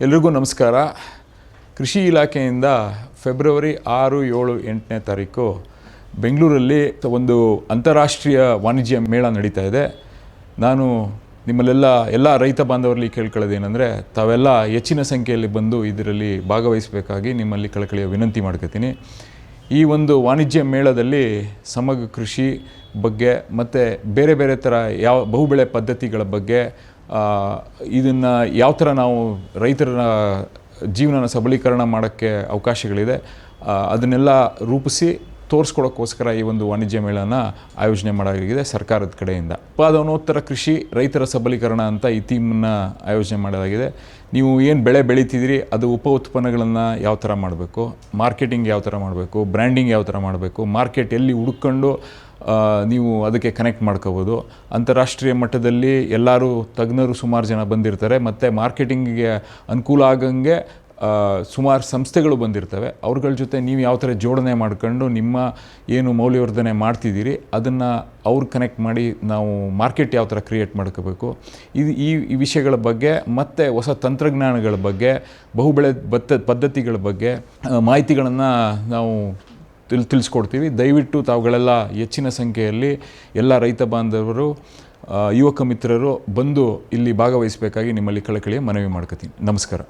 ಎಲ್ರಿಗೂ ನಮಸ್ಕಾರ. ಕೃಷಿ ಇಲಾಖೆಯಿಂದ ಫೆಬ್ರವರಿ 6, 7, 8ನೇ ತಾರೀಕು ಬೆಂಗಳೂರಲ್ಲಿ ಒಂದು ಅಂತಾರಾಷ್ಟ್ರೀಯ ವಾಣಿಜ್ಯ ಮೇಳ ನಡೀತಾ ಇದೆ. ನಾನು ಎಲ್ಲ ರೈತ ಬಾಂಧವರಲ್ಲಿ ಕೇಳ್ಕೊಳ್ಳೋದೇನೆಂದರೆ, ತಾವೆಲ್ಲ ಹೆಚ್ಚಿನ ಸಂಖ್ಯೆಯಲ್ಲಿ ಬಂದು ಇದರಲ್ಲಿ ಭಾಗವಹಿಸಬೇಕಾಗಿ ನಿಮ್ಮಲ್ಲಿ ಕಳಕಳಿಯ ವಿನಂತಿ ಮಾಡ್ಕೊತೀನಿ. ಈ ಒಂದು ವಾಣಿಜ್ಯ ಮೇಳದಲ್ಲಿ ಸಮಗ್ರ ಕೃಷಿ ಬಗ್ಗೆ ಮತ್ತು ಬೇರೆ ಬೇರೆ ಥರ ಬಹುಬೆಳೆ ಪದ್ಧತಿಗಳ ಬಗ್ಗೆ, ಇದನ್ನು ಯಾವ ಥರ ನಾವು ರೈತರ ಜೀವನನ ಸಬಲೀಕರಣ ಮಾಡೋಕ್ಕೆ ಅವಕಾಶಗಳಿದೆ, ಅದನ್ನೆಲ್ಲ ರೂಪಿಸಿ ತೋರಿಸ್ಕೊಡೋಕ್ಕೋಸ್ಕರ ಈ ಒಂದು ವಾಣಿಜ್ಯ ಮೇಳನ ಆಯೋಜನೆ ಮಾಡಲಾಗಿದೆ ಸರ್ಕಾರದ ಕಡೆಯಿಂದ. ಉತ್ಪಾದನೋತ್ತರ ಕೃಷಿ ರೈತರ ಸಬಲೀಕರಣ ಅಂತ ಈ ಥೀಮನ್ನು ಆಯೋಜನೆ ಮಾಡಲಾಗಿದೆ. ನೀವು ಏನು ಬೆಳೆ ಬೆಳೀತಿದ್ದೀರಿ ಅದು ಉಪ ಉತ್ಪನ್ನಗಳನ್ನು ಯಾವ ಥರ ಮಾಡಬೇಕು, ಮಾರ್ಕೆಟಿಂಗ್ ಯಾವ ಥರ ಮಾಡಬೇಕು, ಬ್ರ್ಯಾಂಡಿಂಗ್ ಯಾವ ಥರ ಮಾಡಬೇಕು, ಮಾರ್ಕೆಟ್ ಎಲ್ಲಿ ಹುಡುಕೊಂಡು ನೀವು ಅದಕ್ಕೆ ಕನೆಕ್ಟ್ ಮಾಡ್ಕೋಬೋದು. ಅಂತಾರಾಷ್ಟ್ರೀಯ ಮಟ್ಟದಲ್ಲಿ ಎಲ್ಲರೂ ತಜ್ಞರು ಸುಮಾರು ಜನ ಬಂದಿರ್ತಾರೆ ಮತ್ತು ಮಾರ್ಕೆಟಿಂಗಿಗೆ ಅನುಕೂಲ ಆಗಂಗೆ ಸುಮಾರು ಸಂಸ್ಥೆಗಳು ಬಂದಿರ್ತವೆ. ಅವ್ರಗಳ ಜೊತೆ ನೀವು ಯಾವ ಥರ ಜೋಡಣೆ ಮಾಡ್ಕೊಂಡು ನಿಮ್ಮ ಏನು ಮೌಲ್ಯವರ್ಧನೆ ಮಾಡ್ತಿದ್ದೀರಿ ಅದನ್ನು ಅವ್ರು ಕನೆಕ್ಟ್ ಮಾಡಿ ನಾವು ಮಾರ್ಕೆಟ್ ಯಾವ ಥರ ಕ್ರಿಯೇಟ್ ಮಾಡ್ಕೋಬೇಕು, ಈ ವಿಷಯಗಳ ಬಗ್ಗೆ ಮತ್ತು ಹೊಸ ತಂತ್ರಜ್ಞಾನಗಳ ಬಗ್ಗೆ, ಬಹುಬೆಳೆ ಪದ್ಧತಿಗಳ ಬಗ್ಗೆ ಮಾಹಿತಿಗಳನ್ನು ನಾವು ತಿಳಿಸ್ಕೊಡ್ತೀವಿ. ದಯವಿಟ್ಟು ತಾವುಗಳೆಲ್ಲ ಹೆಚ್ಚಿನ ಸಂಖ್ಯೆಯಲ್ಲಿ ಎಲ್ಲ ರೈತ ಬಾಂಧವರು, ಯುವಕ ಮಿತ್ರರು ಬಂದು ಇಲ್ಲಿ ಭಾಗವಹಿಸಬೇಕಾಗಿ ನಿಮ್ಮಲ್ಲಿ ಕಳಕಳಿಯ ಮನವಿ ಮಾಡ್ಕೊತೀನಿ. ನಮಸ್ಕಾರ.